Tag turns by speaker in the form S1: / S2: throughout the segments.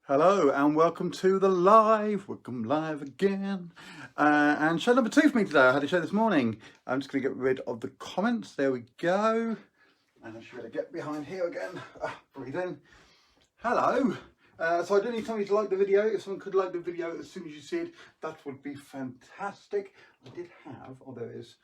S1: Hello and welcome to the live. Welcome live again. And show number 2 for me today. I had a show this morning. I'm just going to get rid of the comments. There we go. And I should get behind here again. Breathe in. Hello. So I do need somebody to like the video. If someone could like the video as soon as you see it, that would be fantastic. I did have, oh there it is.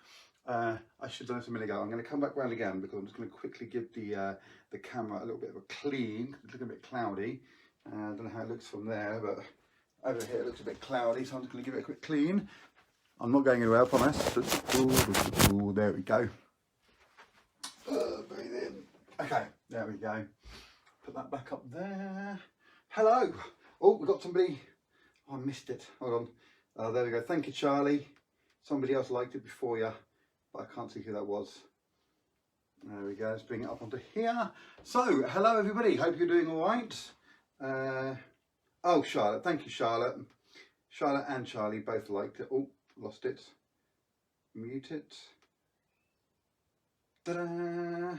S1: I should have done this a minute ago. I'm going to come back round again because I'm just going to quickly give the camera a little bit of a clean. It's looking a bit cloudy. I don't know how it looks from there, but over here it looks a bit cloudy, so I'm just going to give it a quick clean. I'm not going anywhere, I promise. Ooh, there we go. Breathe in. Okay, there we go. Put that back up there. Hello. Oh, we've got somebody. Oh, I missed it. Hold on. There we go. Thank you, Charlie. Somebody else liked it before you, but I can't see who that was. There we go. Let's bring it up onto here. So, hello everybody. Hope you're doing all right. Oh, Charlotte, thank you, Charlotte. Charlotte and Charlie both liked it. Oh, lost it. Mute it. Ta-da!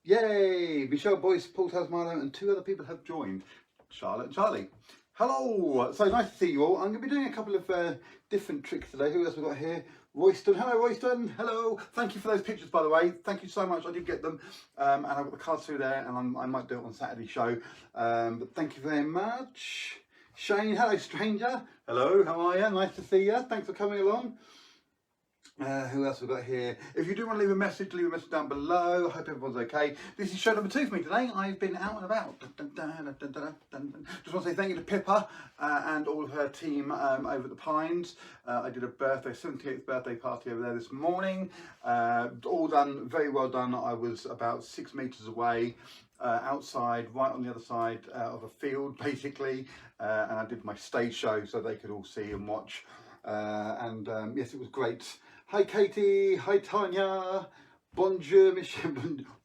S1: Yay! Michelle Boyce, Paul Tasmano, and 2 other people have joined. Charlotte and Charlie. Hello! So nice to see you all. I'm going to be doing a couple of different tricks today. Who else have we got here? Royston. Hello, Royston. Hello. Thank you for those pictures, by the way. Thank you so much. I did get them. And I've got the cards through there, and I might do it on Saturday show. But thank you very much. Shane, hello, stranger. Hello, how are you? Nice to see you. Thanks for coming along. Who else have we got here? If you do want to leave a message down below. I hope everyone's okay. This is show number 2 for me today. I've been out and about. Just want to say thank you to Pippa and all of her team over at the Pines. I did a 78th birthday party over there this morning. All done, very well done. I was about 6 metres away. Outside, right on the other side of a field, basically, and I did my stage show so they could all see and watch. Yes, it was great. Hi Katie, hi Tanya, bonjour Michelle,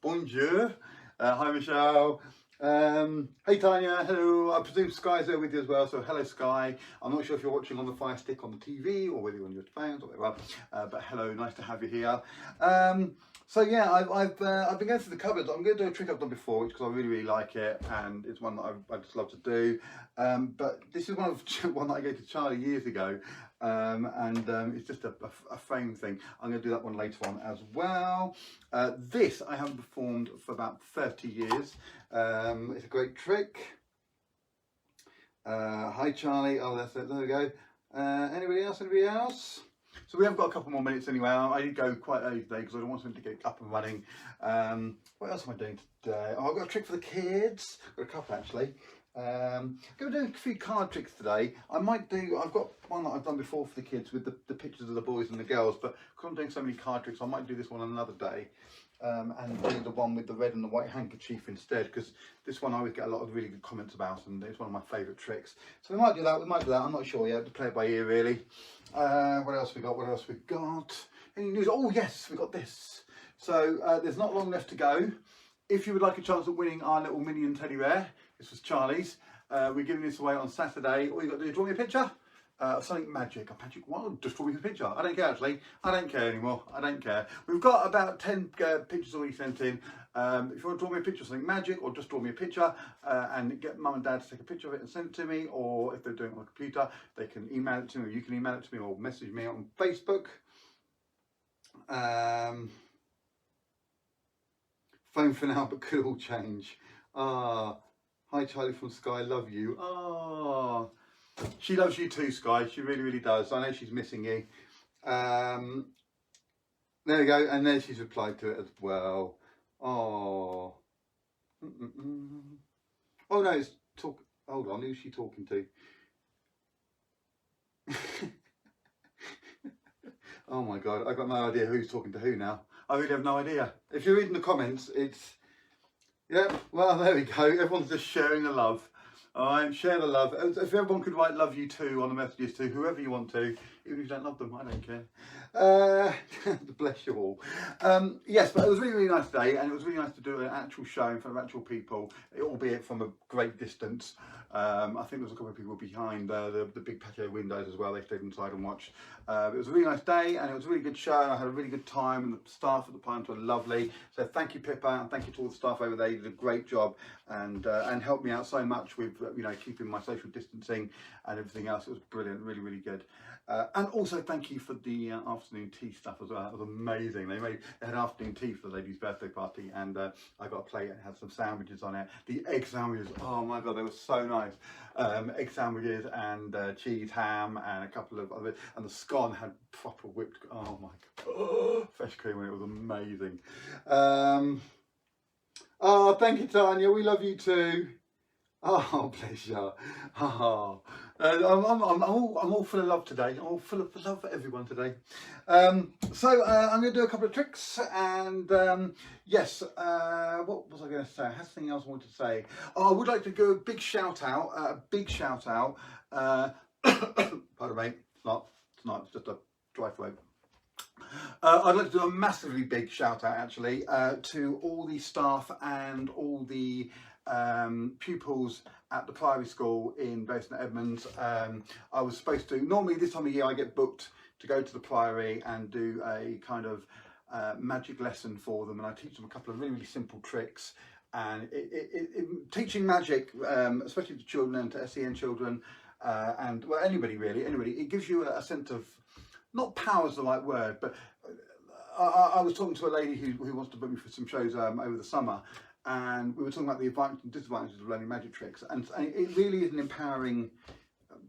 S1: bonjour, hi Michelle, hey Tanya, hello. I presume Sky's there with you as well, so hello Sky. I'm not sure if you're watching on the Fire Stick on the TV or whether you're on your phones or whatever, but hello, nice to have you here. So yeah, I've been going through the cupboards. I'm going to do a trick I've done before, because I really like it, and it's one that I just love to do. But this is one that I gave to Charlie years ago, it's just a frame thing. I'm going to do that one later on as well. This I haven't performed for about 30 years. It's a great trick. Hi Charlie. Oh, that's it. There we go. Anybody else? Anybody else? So we have got a couple more minutes anyway. I did go quite early today because I don't want them to get up and running. What else am I doing today? Oh, I've got a trick for the kids. I've got a couple actually. I'm going to do a few card tricks today. I've got one that I've done before for the kids with the pictures of the boys and the girls, but because I'm doing so many card tricks, I might do this one another day. And do the one with the red and the white handkerchief instead, because this one I always get a lot of really good comments about, and it's one of my favourite tricks. So we might do that, I'm not sure yet, to play it by ear really. What else we got, Any news? Oh yes, we got this. So there's not long left to go. If you would like a chance at winning our little Minion teddy bear, this was Charlie's. We're giving this away on Saturday. All you got to do is draw me a picture of something magic. A magic what? Just draw me a picture. I don't care actually. I don't care anymore. I don't care. We've got about 10 pictures already sent in. If you want to draw me a picture of something magic, or just draw me a picture and get mum and dad to take a picture of it and send it to me, or if they're doing it on a computer, they can email it to me, or you can email it to me, or message me on Facebook. Phone for now, but could all change. Hi Charlie from Sky, love you. She loves you too, Sky. She really, really does. I know she's missing you. There we go, and then she's replied to it as well. Oh. Oh no, it's hold on, who's she talking to? Oh my god, I've got no idea who's talking to who now. I really have no idea. If you're reading the comments, it's... Yeah, well, there we go. Everyone's just sharing the love. All right, share the love. If everyone could write love you too on the messages to whoever you want to, even if you don't love them, I don't care. Bless you all. Yes, but it was really, really nice today, and it was really nice to do an actual show in front of actual people, albeit from a great distance. I think there was a couple of people behind the big patio windows as well. They stayed inside and watched. It was a really nice day, and it was a really good show, and I had a really good time, and the staff at the Pines were lovely. So thank you, Pippa, and thank you to all the staff over there. You did a great job, and helped me out so much with keeping my social distancing and everything else. It was brilliant, really, really good. And also thank you for the afternoon tea stuff as well. That was amazing. They had afternoon tea for the lady's birthday party, and I got a plate and had some sandwiches on it. The egg sandwiches, oh my god, they were so nice. Egg sandwiches and cheese, ham, and a couple of other, and the scone had proper whipped, oh my god, fresh cream, and it was amazing. Oh, thank you, Tanya. We love you too. Oh, bless you. Oh. I'm all full of love today. I'm all full of love for everyone today. So I'm going to do a couple of tricks, and yes, what was I going to say? I had something else I wanted to say. Oh, I would like to go a big shout out. Pardon me, it's not, it's just a dry throat. I'd like to do a massively big shout out actually to all the staff and all the pupils at the Priory School in Bury St Edmunds. I was supposed to, normally this time of year I get booked to go to the Priory and do a kind of magic lesson for them, and I teach them a couple of really, really simple tricks. And teaching magic, especially to children and to SEN children, and well, anybody really, it gives you a sense of, not power is the right word, but I was talking to a lady who wants to book me for some shows over the summer, and we were talking about the advantages and disadvantages of learning magic tricks, and it really is an empowering,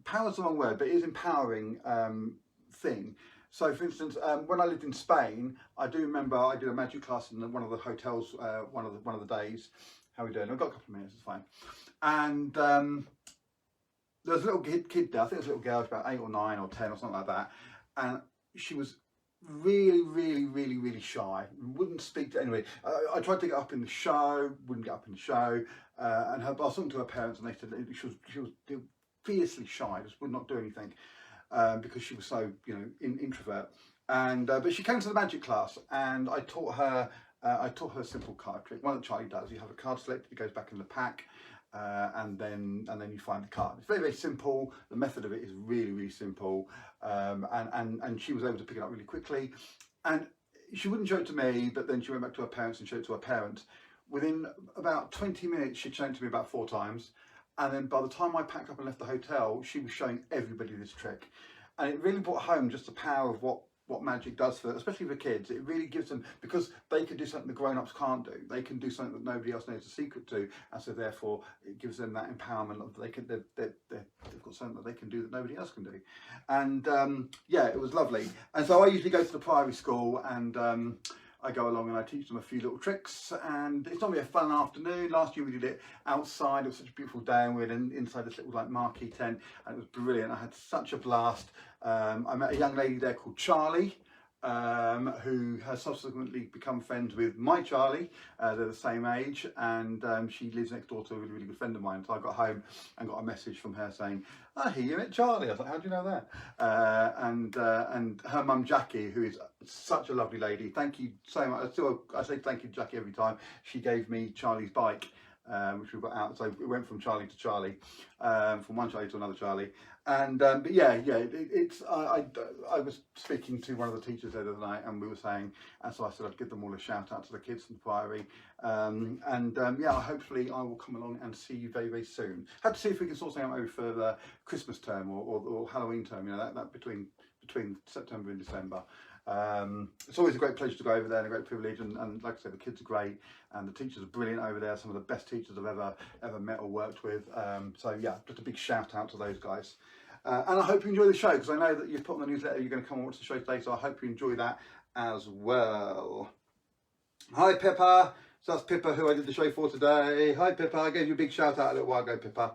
S1: power is the wrong word, but it is empowering thing. So for instance, when I lived in Spain, I do remember I did a magic class in one of the hotels one of the days. How are we doing? I've got a couple of minutes, it's fine. And there was a little kid there, I think it was a little girl, about 8 or 9 or 10 or something like that, and she was really shy, wouldn't speak to anybody. I tried to get up in the show, wouldn't get up in the show, and I was talking to her parents, and they said she was fiercely shy, just would not do anything, because she was so introvert. And but she came to the magic class, and I taught her a simple card trick, one that Charlie does. You have a card selected, it goes back in the pack, and then you find the card. It's very simple. The method of it is really simple, and she was able to pick it up really quickly, and she wouldn't show it to me, but then she went back to her parents and showed it to her parents. Within about 20 minutes she'd shown it to me about 4 times, and then by the time I packed up and left the hotel, she was showing everybody this trick, and it really brought home just the power of what magic does for, especially for kids. It really gives them, because they can do something the grown-ups can't do. They can do something that nobody else knows the secret to, and so therefore it gives them that empowerment of they've got something that they can do that nobody else can do. And yeah, it was lovely. And so I usually go to the Priory School, and I go along and I teach them a few little tricks, and it's normally a fun afternoon. Last year we did it outside. It was such a beautiful day, and we were inside this little marquee tent, and it was brilliant. I had such a blast. I met a young lady there called Charlie, who has subsequently become friends with my Charlie. They're the same age, and she lives next door to a really good friend of mine. So I got home and got a message from her saying, "I hear you met Charlie." I was like, "How do you know that?" And her mum Jackie, who is such a lovely lady. Thank you so much. I say thank you to Jackie every time. She gave me Charlie's bike, which we got out. So it went from Charlie to Charlie, from one Charlie to another Charlie. And but yeah, I was speaking to one of the teachers there the other night, and we were saying, and so I said I'd give them all a shout out to the kids from the Priory, yeah, hopefully I will come along and see you very soon. Have to see if we can sort something out maybe for the Christmas term or Halloween term, that between September and December. It's always a great pleasure to go over there, and a great privilege, and like I said, the kids are great, and the teachers are brilliant over there, some of the best teachers I've ever met or worked with. So yeah, just a big shout out to those guys. And I hope you enjoy the show, because I know that you've put on the newsletter you're going to come and watch the show today, so I hope you enjoy that as well. Hi Pippa, so that's Pippa who I did the show for today. Hi Pippa, I gave you a big shout out a little while ago, Pippa.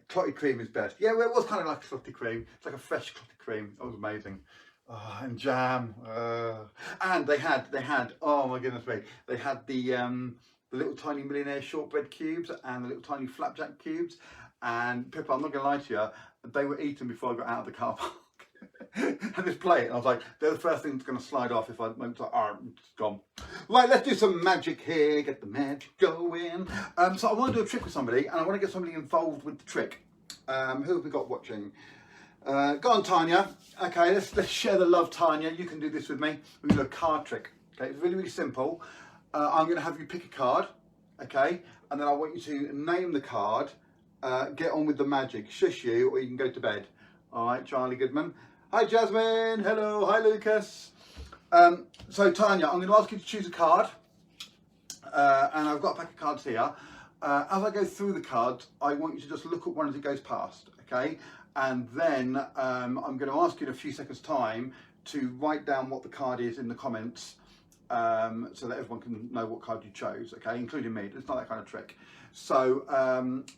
S1: Clotted cream is best. Yeah, well, it was kind of like a clotted cream. It's like a fresh clotted cream. That was amazing. Oh, and jam. And they had, oh my goodness me, they had the little tiny millionaire shortbread cubes and the little tiny flapjack cubes. And Pippa, I'm not going to lie to you, they were eaten before I got out of the car park. and just play it. And I was like, they're the first thing that's going to slide off if it's like, oh, it's gone. Right, let's do some magic here. Get the magic going. So I want to do a trick with somebody, and I want to get somebody involved with the trick. Who have we got watching? Go on, Tanya. Okay, let's share the love, Tanya. You can do this with me. We're going to do a card trick. Okay, it's really, really simple. I'm going to have you pick a card. Okay, and then I want you to name the card. Get on with the magic. Shush you, or you can go to bed. All right, Charlie Goodman. Hi, Jasmine. Hello. Hi, Lucas. So, Tanya, I'm going to ask you to choose a card. And I've got a pack of cards here. As I go through the cards, I want you to just look at one as it goes past, okay? And then I'm going to ask you in a few seconds' time to write down what the card is in the comments so that everyone can know what card you chose, okay? Including me. It's not that kind of trick. So,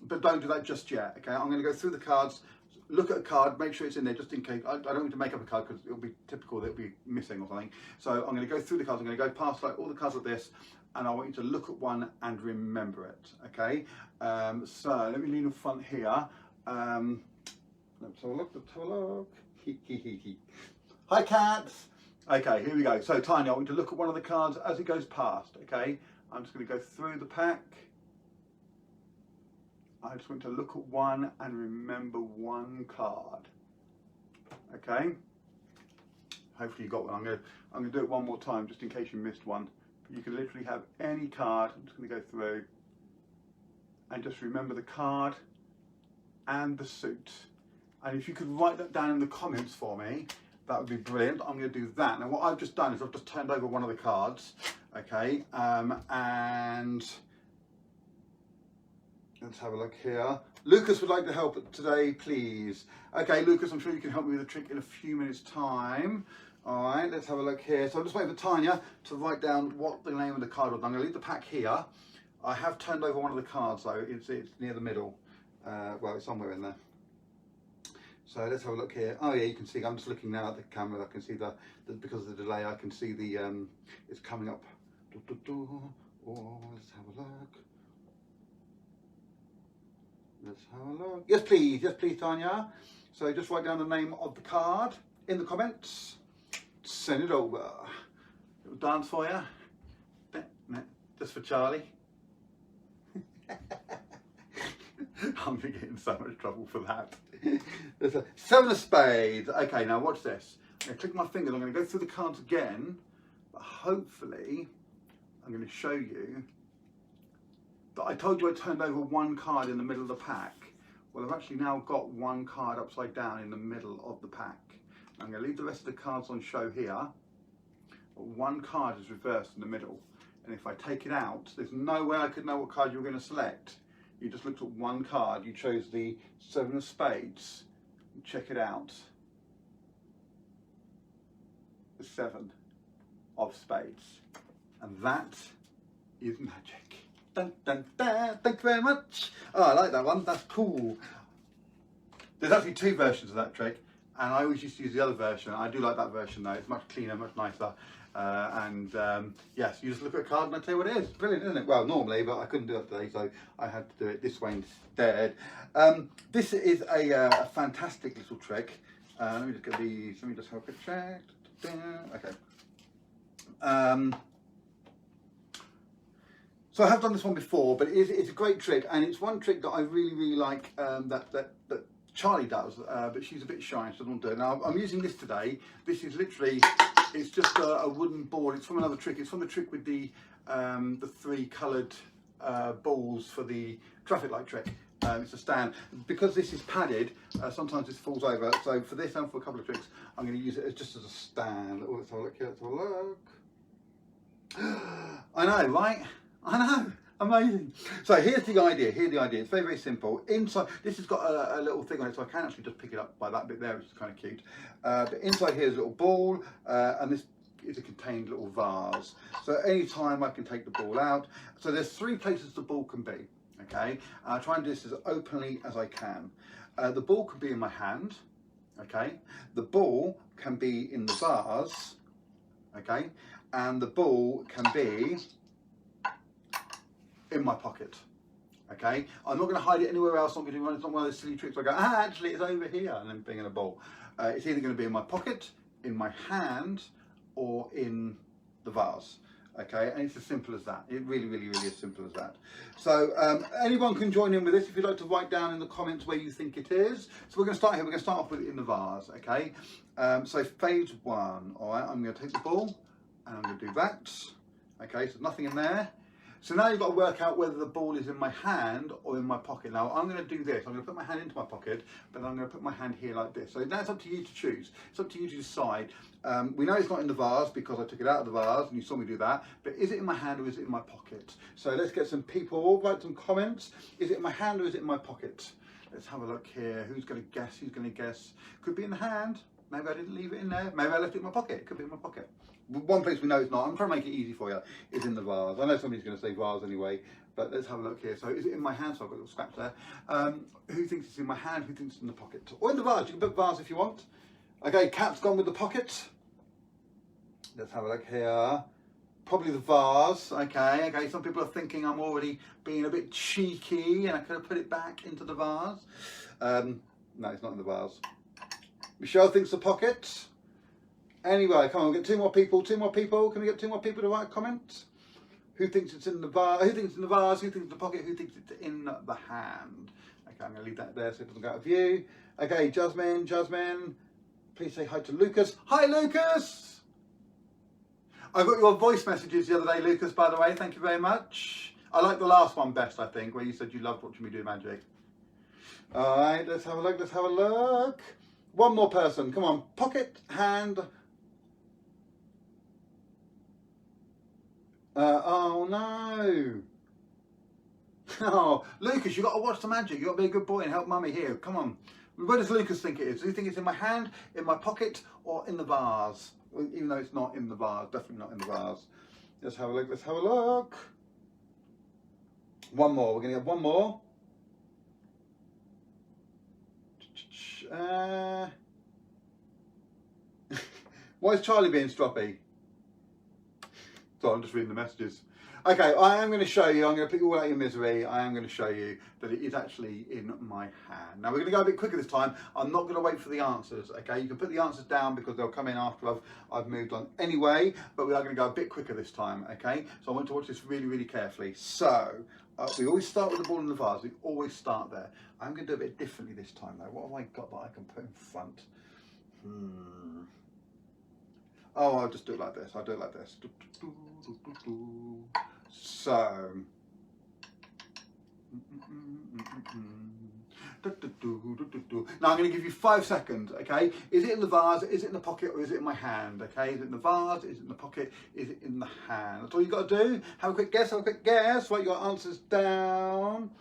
S1: but don't do that just yet, okay? I'm going to go through the cards, look at a card, make sure it's in there just in case. I don't need to make up a card because it'll be typical that it'll be missing or something. So I'm going to go through the cards. I'm going to go past like all the cards like this, and I want you to look at one and remember it, okay? So let me lean in front here. Let's have a look, let's have a look. Hi, cats. Okay, here we go. So Tanya, I want you to look at one of the cards as it goes past, okay? I'm just going to go through the pack. I just want to look at one and remember one card, okay? Hopefully you got one. I'm going to do it one more time just in case you missed one. You can literally have any card. I'm just going to go through and just remember the card and the suit. And if you could write that down in the comments for me, that would be brilliant. I'm going to do that. Now what I've just done is I've just turned over one of the cards, okay? And let's have a look here. Lucas would like to help today, please. Okay, Lucas, I'm sure you can help me with the trick in a few minutes' time. All right, let's have a look here. So I'm just waiting for Tanya to write down what the name of the card was. I'm going to leave the pack here. I have turned over one of the cards though. It's near the middle. Well, it's somewhere in there. So let's have a look here. Oh yeah, you can see. I'm just looking now at the camera. I can see the because of the delay. I can see the it's coming up. Oh, let's have a look. Let's have a look. Yes, please, Tanya. So just write down the name of the card in the comments. Send it over. Little dance for you. Just for Charlie. I'm going to get in so much trouble for that. There's a 7 of spades. Okay, now watch this. I'm going to click my fingers. I'm going to go through the cards again. But hopefully, I'm going to show you that I told you I turned over one card in the middle of the pack. Well, I've actually now got one card upside down in the middle of the pack. I'm going to leave the rest of the cards on show here. But one card is reversed in the middle. And if I take it out, there's no way I could know what card you were going to select. You just looked at one card. You chose the 7 of spades. Check it out. The 7 of spades. And that is magic. Dun, dun, dun. Thank you very much. Oh, I like that one. That's cool. There's actually 2 versions of that trick. And I always used to use the other version. I do like that version though. It's much cleaner, much nicer. Yes, you just look at a card and I tell you what it is. Brilliant, isn't it? Well, normally, but I couldn't do it today, so I had to do it this way instead. This is a fantastic little trick. Let me just get these. Let me just have a quick check. Okay. So I have done this one before, but it's a great trick, and it's one trick that I really like. That Charlie does, but she's a bit shy, so I don't do it. Now I'm using this today. This is literally, it's just a wooden board. It's from another trick. It's from the trick with the 3 coloured balls for the traffic light trick. It's a stand. Because this is padded, sometimes this falls over. So for this and for a couple of tricks, I'm going to use it just as a stand. Oh, let's have a look here. Let's have a look. I know, right? I know. Amazing. So here's the idea. It's very, very simple. Inside, this has got a little thing on it, so I can actually just pick it up by that bit there, which is kind of cute. But inside here is a little ball, and this is a contained little vase. So any time I can take the ball out. So there's 3 places the ball can be. Okay, and I try and do this as openly as I can. The ball can be in my hand. Okay, the ball can be in the vase. Okay, and the ball can be in my pocket. Okay, I'm not going to hide it anywhere else. I'm not going to do it's not one of those silly tricks where I go, actually it's over here, and then bring in a ball. It's either going to be in my pocket, in my hand, or in the vase. Okay, and it's as simple as that. It really, really, really as simple as that. So anyone can join in with this if you'd like to write down in the comments where you think it is. So we're going to start here. We're going to start off with it in the vase. Okay, so phase one. All right, I'm going to take the ball and I'm going to do that. Okay, so nothing in there. So now you've got to work out whether the ball is in my hand or in my pocket. Now I'm going to do this. I'm going to put my hand into my pocket, but I'm going to put my hand here like this. So now it's up to you to choose. It's up to you to decide. We know it's not in the vase because I took it out of the vase and you saw me do that. But is it in my hand or is it in my pocket? So let's get some people, write some comments. Is it in my hand or is it in my pocket? Let's have a look here. Who's going to guess? Who's going to guess? Could be in the hand. Maybe I didn't leave it in there. Maybe I left it in my pocket. It could be in my pocket. One place we know it's not, I'm trying to make it easy for you, is in the vase. I know somebody's going to say vase anyway, but let's have a look here. So is it in my hand? So I've got a little scratch there. Who thinks it's in my hand? Who thinks it's in the pocket? Or in the vase. You can put vase if you want. Okay, Cat's gone with the pocket. Let's have a look here. Probably the vase. Okay, some people are thinking I'm already being a bit cheeky and I could have put it back into the vase. No, it's not in the vase. Michelle thinks the pocket. Anyway, come on, we'll get two more people. Can we get two more people to write comments? Who thinks it's in the vase? Who thinks it's in the vase? Who thinks it's in the pocket? Who thinks it's in the hand? Okay, I'm going to leave that there so it doesn't go out of view. Okay, Jasmine, please say hi to Lucas. Hi, Lucas! I got your voice messages the other day, Lucas, by the way. Thank you very much. I like the last one best, I think, where you said you loved watching me do magic. All right, let's have a look. One more person. Come on, pocket, hand. Oh no! Oh, Lucas, you've got to watch the magic. You've got to be a good boy and help Mummy here. Come on. Where does Lucas think it is? Do you think it's in my hand, in my pocket, or in the vase? Well, even though it's not in the vase, definitely not in the vase. Let's have a look. One more. We're going to get one more. Why is Charlie being stroppy? So I'm just reading the messages. Okay, I am going to show you, I'm going to put you all out of your misery. I am going to show you that it is actually in my hand. Now we're going to go a bit quicker this time. I'm not going to wait for the answers, okay? You can put the answers down because they'll come in after I've moved on anyway, but we are going to go a bit quicker this time, okay? So I want to watch this really, really carefully. So, we always start with the ball in the vase. We always start there. I'm going to do a bit differently this time though. What have I got that I can put in front? Oh, I'll just do it like this. I'll do it like this. So, now I'm going to give you 5 seconds, okay? Is it in the vase, is it in the pocket, or is it in my hand, okay? Is it in the vase, is it in the pocket, is it in the hand? That's all you've got to do. Have a quick guess, Write your answers down.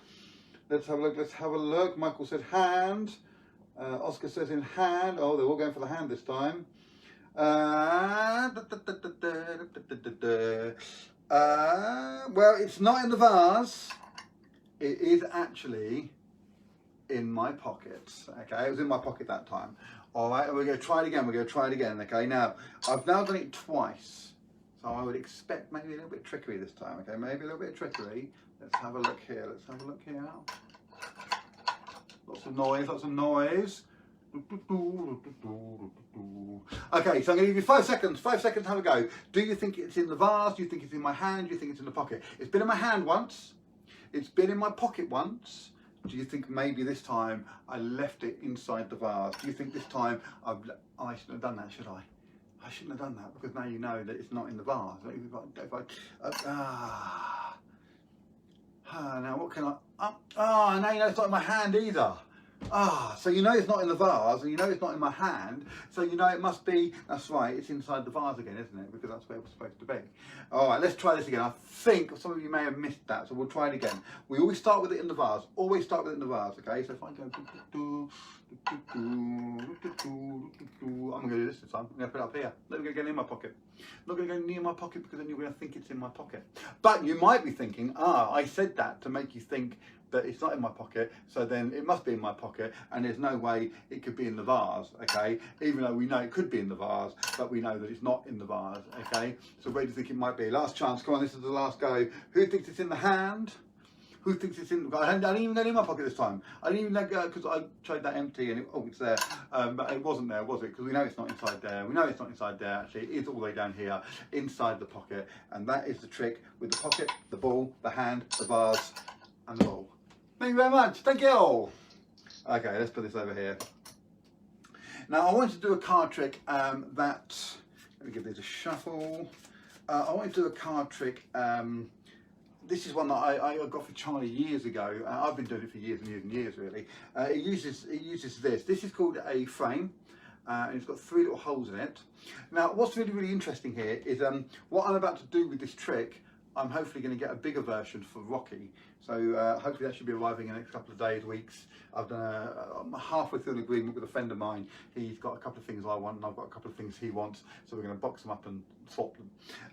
S1: Let's have a look. Michael said hand. Oscar says in hand. Oh, they're all going for the hand this time. Well, it's not in the vase. It is actually in my pocket. Okay, it was in my pocket that time. All right, and we're going to try it again. Okay, now I've now done it twice, so I would expect maybe a little bit of trickery this time. Okay, maybe a little bit of trickery. Let's have a look here. Lots of noise. Okay, so I'm going to give you 5 seconds. 5 seconds, have a go. Do you think it's in the vase? Do you think it's in my hand? Do you think it's in the pocket? It's been in my hand once. It's been in my pocket once. Do you think maybe this time I left it inside the vase? Do you think this time I shouldn't have done that, should I? I shouldn't have done that because now you know that it's not in the vase. Now what can I... now you know it's not in my hand either. So you know it's not in the vase, and you know it's not in my hand, so you know it must be, that's right, it's inside the vase again, isn't it? Because that's where it was supposed to be. All right, let's try this again. I think some of you may have missed that, so we'll try it again. We always start with it in the vase, okay? So if I go, I'm going to do this time. I'm going to put it up here. Then we're going to get in my pocket. I'm not going to go near my pocket because then you're going to think it's in my pocket. But you might be thinking, I said that to make you think that it's not in my pocket, so then it must be in my pocket, and there's no way it could be in the vase, okay? Even though we know it could be in the vase, but we know that it's not in the vase, okay? So where do you think it might be? Last chance, come on, this is the last go. Who thinks it's in the hand? Who thinks it's in? I didn't even get it in my pocket this time. I didn't even let go because I tried that empty and it's there. But it wasn't there, was it? Because we know it's not inside there. We know it's not inside there. Actually, it is all the way down here, inside the pocket. And that is the trick with the pocket, the ball, the hand, the vase, and the ball. Thank you very much. Thank you all. Okay, let's put this over here. Now, I wanted to do a card trick let me give this a shuffle. I wanted to do a card trick. This is one that I got for Charlie years ago. I've been doing it for years and years and years, really. It uses this. This is called a frame, and it's got 3 little holes in it. Now, what's really, really interesting here is what I'm about to do with this trick. I'm hopefully going to get a bigger version for Rocky. So hopefully that should be arriving in the next couple of days, weeks. I'm halfway through an agreement with a friend of mine. He's got a couple of things I want and I've got a couple of things he wants. So we're going to box them up and swap them.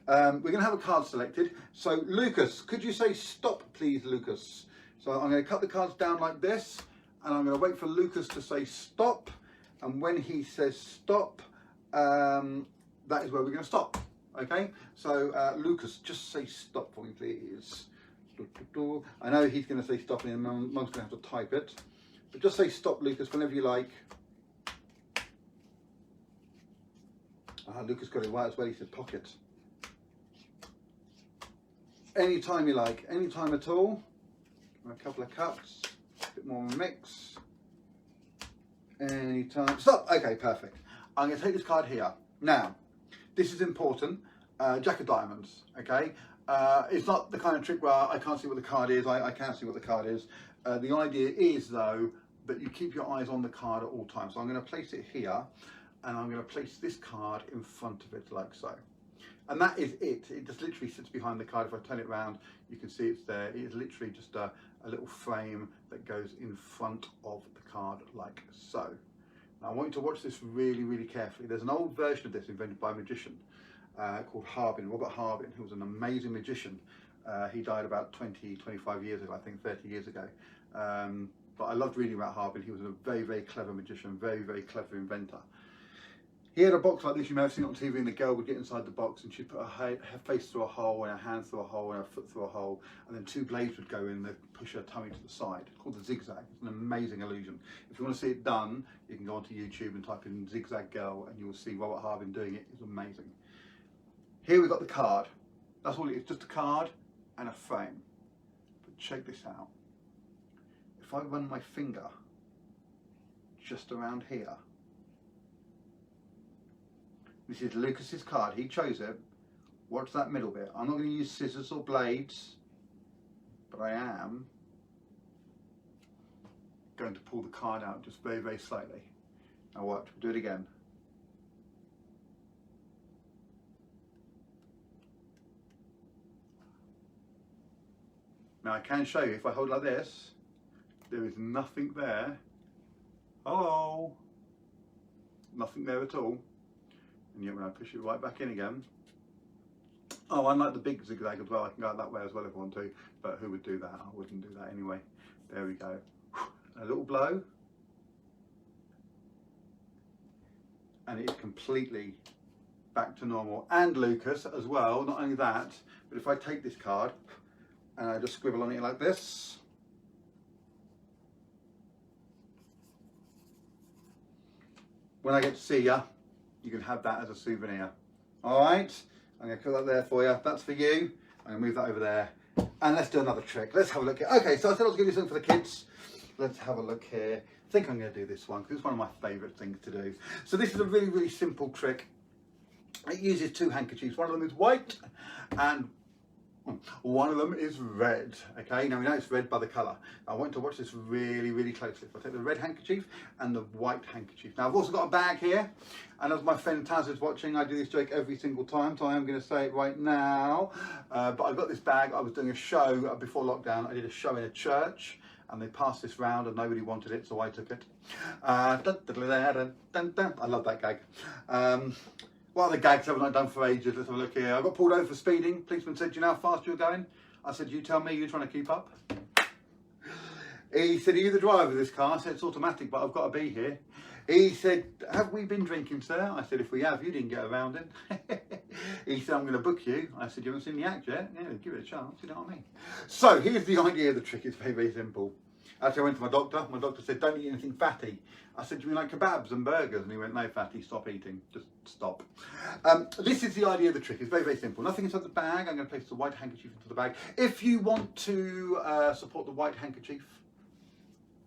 S1: We're going to have a card selected. So Lucas, could you say stop, please, Lucas? So I'm going to cut the cards down like this. And I'm going to wait for Lucas to say stop. And when he says stop, that is where we're going to stop. Okay, so Lucas, just say stop for me, please. I know he's going to say stop and Mum's going to have to type it. But just say stop, Lucas, whenever you like. Lucas got it right as well, he said pocket. Anytime you like, anytime at all. A couple of cups, a bit more of a mix. Anytime, stop, okay, perfect. I'm going to take this card here. Now, this is important, Jack of Diamonds, okay? It's not the kind of trick where I can't see what the card is, I can't see what the card is. The idea is, though, that you keep your eyes on the card at all times. So I'm going to place it here, and I'm going to place this card in front of it, like so. And that is it. It just literally sits behind the card. If I turn it around, you can see it's there. It is literally just a little frame that goes in front of the card, like so. Now, I want you to watch this really, really carefully. There's an old version of this invented by a magician called Harbin, Robert Harbin, who was an amazing magician. He died about 20, 25 years ago, I think 30 years ago. But I loved reading about Harbin. He was a very, very clever magician, very, very clever inventor. He had a box like this, you may have seen it on TV, and the girl would get inside the box and she'd put her face through a hole and her hands through a hole and her foot through a hole, and then 2 blades would go in and push her tummy to the side, called the zigzag. It's an amazing illusion. If you want to see it done, you can go onto YouTube and type in zigzag girl and you will see Robert Harbin doing it. It's amazing. Here we've got the card. That's all it is, just a card and a frame. But check this out. If I run my finger just around here, this is Lucas's card, he chose it. Watch that middle bit. I'm not going to use scissors or blades, but I am going to pull the card out just very, very slightly. Now watch, we'll do it again. Now I can show you, if I hold like this, there is nothing there. Hello? Nothing there at all. And yet when I push it right back in again, oh, unlike the big zigzag as well, I can go out that way as well if I want to, but who would do that? I wouldn't do that anyway. There we go. A little blow. And it's completely back to normal. And Lucas as well, not only that, but if I take this card and I just scribble on it like this, when I get to see ya, you can have that as a souvenir. All right, I'm going to put that there for you. That's for you. I'm going to move that over there. And let's do another trick. Let's have a look here. Okay, so I said I was going to do something for the kids. Let's have a look here. I think I'm going to do this one because it's one of my favourite things to do. So this is a really, really simple trick. It uses 2 handkerchiefs. One of them is white and one of them is red. Okay, now we know it's red by the colour. I want to watch this really, really closely. If I take the red handkerchief and the white handkerchief. Now I've also got a bag here, and as my friend Taz is watching, I do this joke every single time, so I am going to say it right now. But I've got this bag. I was doing a show before lockdown. I did a show in a church, and they passed this round and nobody wanted it, so I took it. I love that gag. What other gags haven't I done for ages? Let's have a look here. I got pulled over for speeding. Policeman said, "Do you know how fast you're going?" I said, "You tell me, you're trying to keep up." He said, "Are you the driver of this car?" I said, "It's automatic, but I've got to be here." He said, "Have we been drinking, sir?" I said, "If we have, you didn't get around it." He said, I'm going to book you. I said, you haven't seen the act yet? Yeah, give it a chance, you know what I mean? So here's the idea of the trick. It's very, very simple. Actually, I went to my doctor. My doctor said, don't eat anything fatty. I said, do you mean like kebabs and burgers? And he went, no, fatty, stop eating. Just stop. This is the idea of the trick. It's very, very simple. Nothing inside the bag. I'm going to place the white handkerchief into the bag. If you want to support the white handkerchief,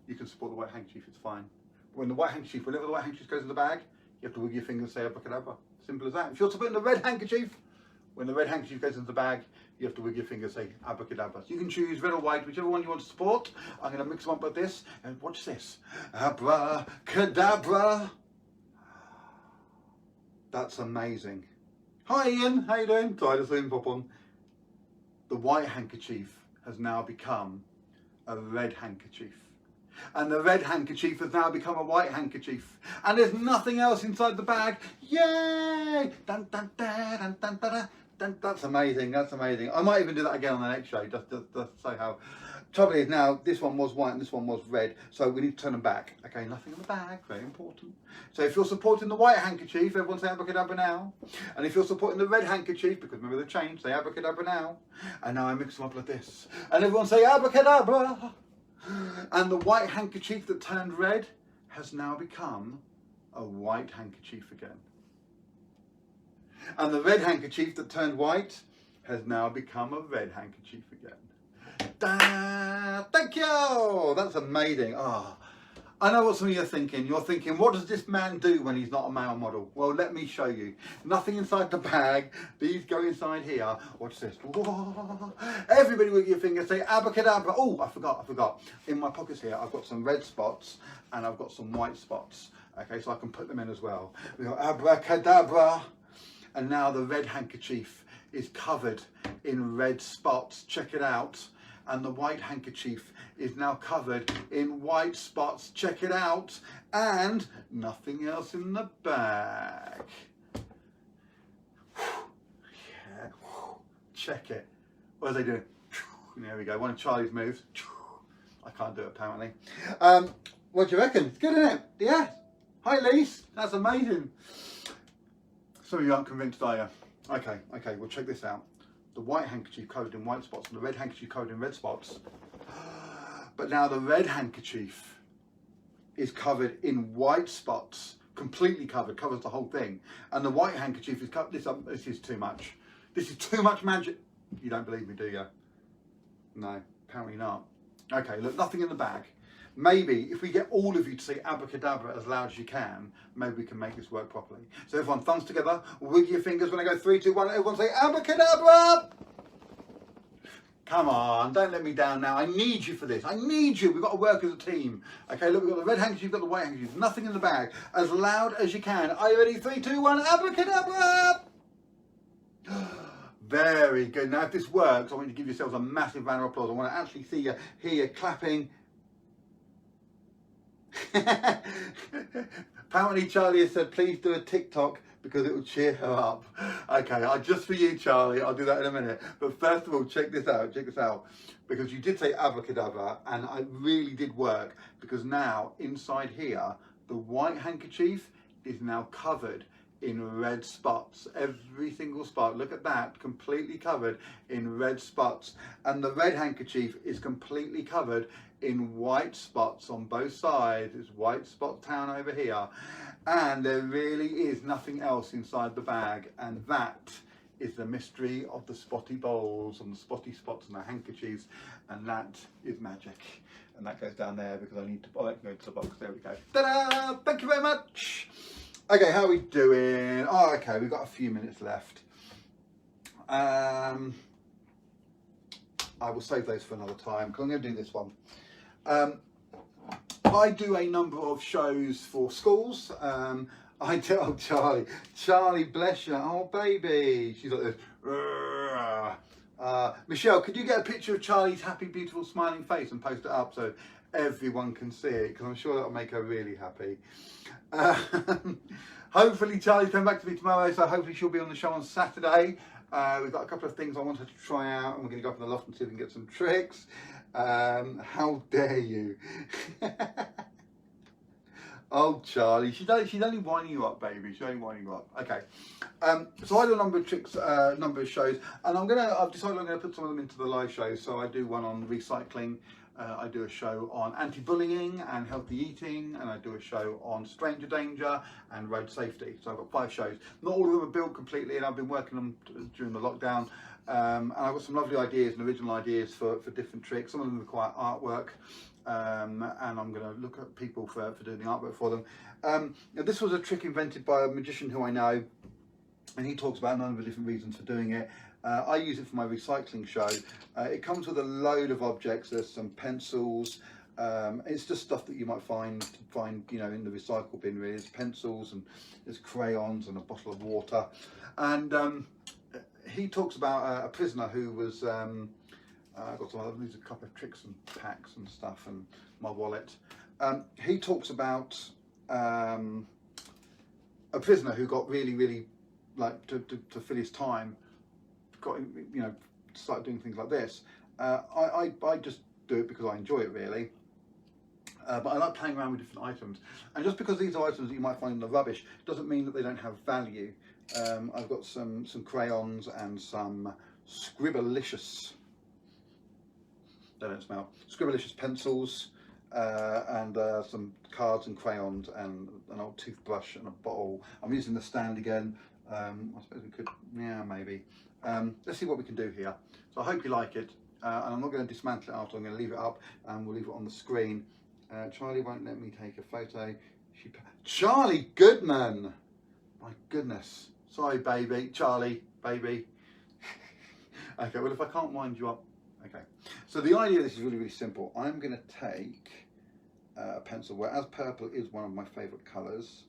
S1: you can support the white handkerchief, it's fine. When the white handkerchief, whenever the white handkerchief goes in the bag, you have to wiggle your finger and say abracadabra. Simple as that. If you're supporting the red handkerchief, when the red handkerchief goes into the bag, you have to wiggle your finger and say abracadabra. So you can choose red or white, whichever one you want to support. I'm going to mix them up like this, and watch this. Abracadabra. That's amazing. Hi Ian, how you doing? Sorry, I just saw him pop on. The white handkerchief has now become a red handkerchief. And the red handkerchief has now become a white handkerchief. And there's nothing else inside the bag. Yay! Dun, dun, dun, dun, dun, dun, dun. That's amazing, that's amazing. I might even do that again on the next show, just to say how. Trouble is now, this one was white and this one was red, so we need to turn them back. Okay, nothing in the bag, very important. So if you're supporting the white handkerchief, everyone say abracadabra now. And if you're supporting the red handkerchief, because remember the change, say abracadabra now. And now I mix them up like this. And everyone say abracadabra. And the white handkerchief that turned red has now become a white handkerchief again. And the red handkerchief that turned white has now become a red handkerchief again. Thank you! That's amazing. Oh, I know what some of you are thinking. You're thinking, what does this man do when he's not a male model? Well, let me show you. Nothing inside the bag. These go inside here. Watch this. Whoa. Everybody with your finger say abracadabra. Oh, I forgot. In my pockets here, I've got some red spots and I've got some white spots. Okay, so I can put them in as well. We got abracadabra. And now the red handkerchief is covered in red spots. Check it out. And the white handkerchief is now covered in white spots. Check it out. And nothing else in the bag. Yeah. Check it. What are they doing? There we go. One of Charlie's moves. I can't do it apparently. What do you reckon? It's good, isn't it? Yeah. Hi, Lise. That's amazing. Some of you aren't convinced, are you? Okay. Well, check this out. The white handkerchief covered in white spots and the red handkerchief covered in red spots. But now the red handkerchief is covered in white spots, completely covered, covers the whole thing. And the white handkerchief is covered. This is too much. This is too much magic. You don't believe me, do you? No, apparently not. Okay, look, nothing in the bag. Maybe if we get all of you to say abracadabra as loud as you can, maybe we can make this work properly. So everyone, thumbs together, wiggle your fingers when I go 3, 2, 1, everyone say abracadabra! Come on, don't let me down now. I need you for this. I need you. We've got to work as a team. Okay, look, we've got the red handkerchief, we've got the white handkerchief. Nothing in the bag. As loud as you can. Are you ready? 3, 2, 1, abracadabra! Very good. Now, if this works, I want you to give yourselves a massive round of applause. I want to actually see you, hear you clapping. Apparently Charlie has said please do a TikTok because it will cheer her up. Okay, just for you Charlie, I'll do that in a minute. But first of all, check this out, because you did say abracadabra and it really did work, because now inside here the white handkerchief is now covered in red spots. Every single spot, look at that, completely covered in red spots. And the red handkerchief is completely covered in white spots on both sides. It's white spot town over here. And there really is nothing else inside the bag. And that is the mystery of the spotty bowls and the spotty spots and the handkerchiefs. And that is magic. And that goes down there because I need to, oh, that can go to the box. There we go. Ta-da! Thank you very much. Okay, how are we doing? Oh, okay, we've got a few minutes left. I will save those for another time because I'm going to do this one. I do a number of shows for schools. I do, oh Charlie, bless you. Oh baby, she's like this. Michelle, could you get a picture of Charlie's happy, beautiful, smiling face and post it up so everyone can see it? Because I'm sure that'll make her really happy. Hopefully Charlie's coming back to me tomorrow, so hopefully she'll be on the show on Saturday. We've got a couple of things I want her to try out, and we're going to go up in the loft and see if we can get some tricks. How dare you? Oh, Charlie, she's only winding you up, baby. She's only winding you up. Okay. So I do a number of tricks, number of shows, and I've decided I'm gonna put some of them into the live shows. So I do one on recycling. I do a show on anti-bullying and healthy eating, and I do a show on stranger danger and road safety. So I've got 5 shows. Not all of them are built completely, and I've been working on them during the lockdown. And I've got some lovely ideas and original ideas for different tricks. Some of them require artwork. And I'm going to look at people for doing the artwork for them. Now this was a trick invented by a magician who I know, and he talks about a number of different reasons for doing it. I use it for my recycling show. It comes with a load of objects. There's some pencils. It's just stuff that you might find you know, in the recycle bin. Really, there's pencils and there's crayons and a bottle of water. And he talks about a prisoner who was. I've got some other, these are a couple of tricks and packs and stuff, and my wallet. He talks about a prisoner who got really like to fill his time, got, you know, started doing things like this. I just do it because I enjoy it, really. But I like playing around with different items, and just because these are items that you might find in the rubbish doesn't mean that they don't have value. I've got some crayons and some Scribblicious. They don't smell. Scribblicious pencils, and some cards and crayons and an old toothbrush and a bottle. I'm using the stand again. I suppose we could, yeah, maybe. Let's see what we can do here. So I hope you like it. And I'm not going to dismantle it after. I'm going to leave it up and we'll leave it on the screen. Charlie won't let me take a photo. Charlie Goodman! My goodness. Sorry, baby. Charlie, baby. Okay, well, if I can't wind you up. Okay, so the idea of this is really simple. I'm going to take a pencil, whereas purple is one of my favourite colours.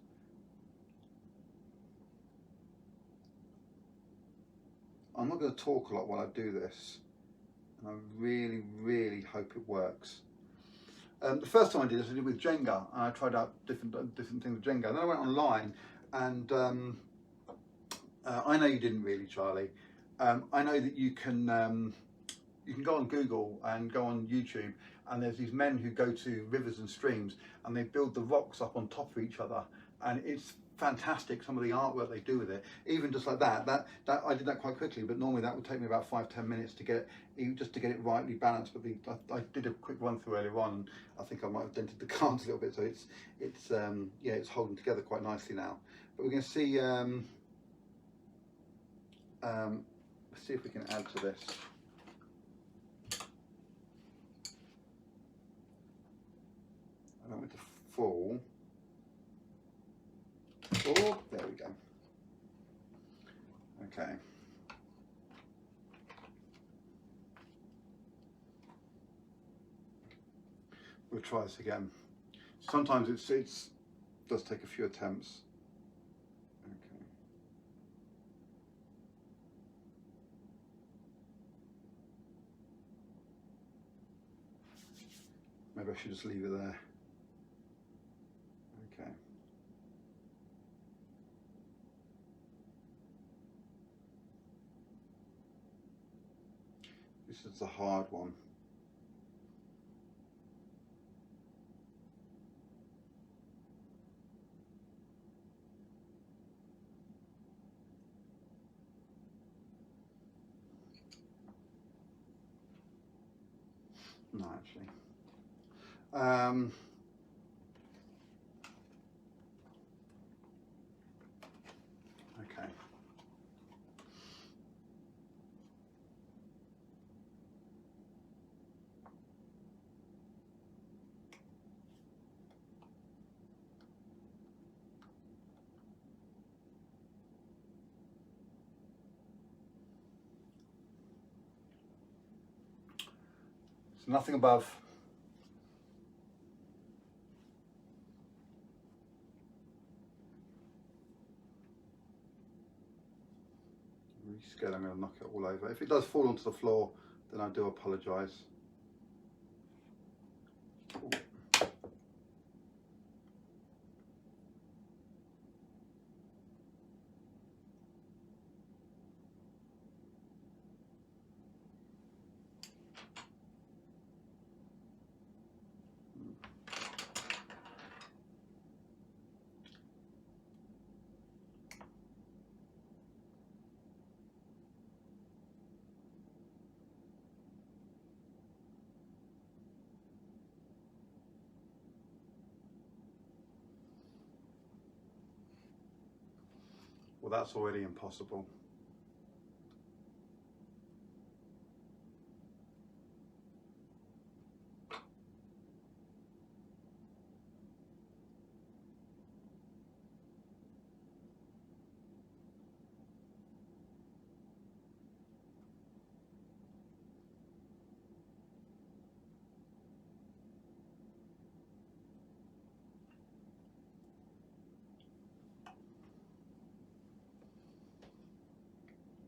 S1: I'm not going to talk a lot while I do this, and I really hope it works. The first time I did this, I did it with Jenga, and I tried out different things with Jenga. And then I went online, and I know you didn't really, Charlie. I know that you can go on Google and go on YouTube, and there's these men who go to rivers and streams and they build the rocks up on top of each other, and it's fantastic, some of the artwork they do with it. Even just like that I did that quite quickly, but normally that would take me about 5-10 minutes to get it rightly balanced. But I did a quick run through earlier on, and I think I might have dented the cards a little bit, so it's yeah, it's holding together quite nicely now. But we're going to see let's see if we can add to this. I don't want it to fall. Oh, there we go. Okay. We'll try this again. Sometimes it does take a few attempts. Okay. Maybe I should just leave it there. Okay. This is the hard one. No, actually. Okay. So nothing above. I'm really scared I'm going to knock it all over. If it does fall onto the floor, then I do apologise. well, that's already impossible.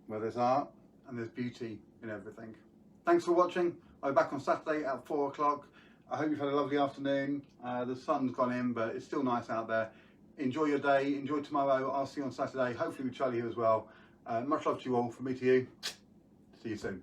S1: Where there's art and there's beauty in everything. Thanks for watching. I'll be back on Saturday at 4 o'clock. I hope you've had a lovely afternoon. The sun's gone in, but it's still nice out there. Enjoy your day, enjoy tomorrow. I'll see you on Saturday, hopefully with Charlie here as well. Much love to you all, from me to you. See you soon.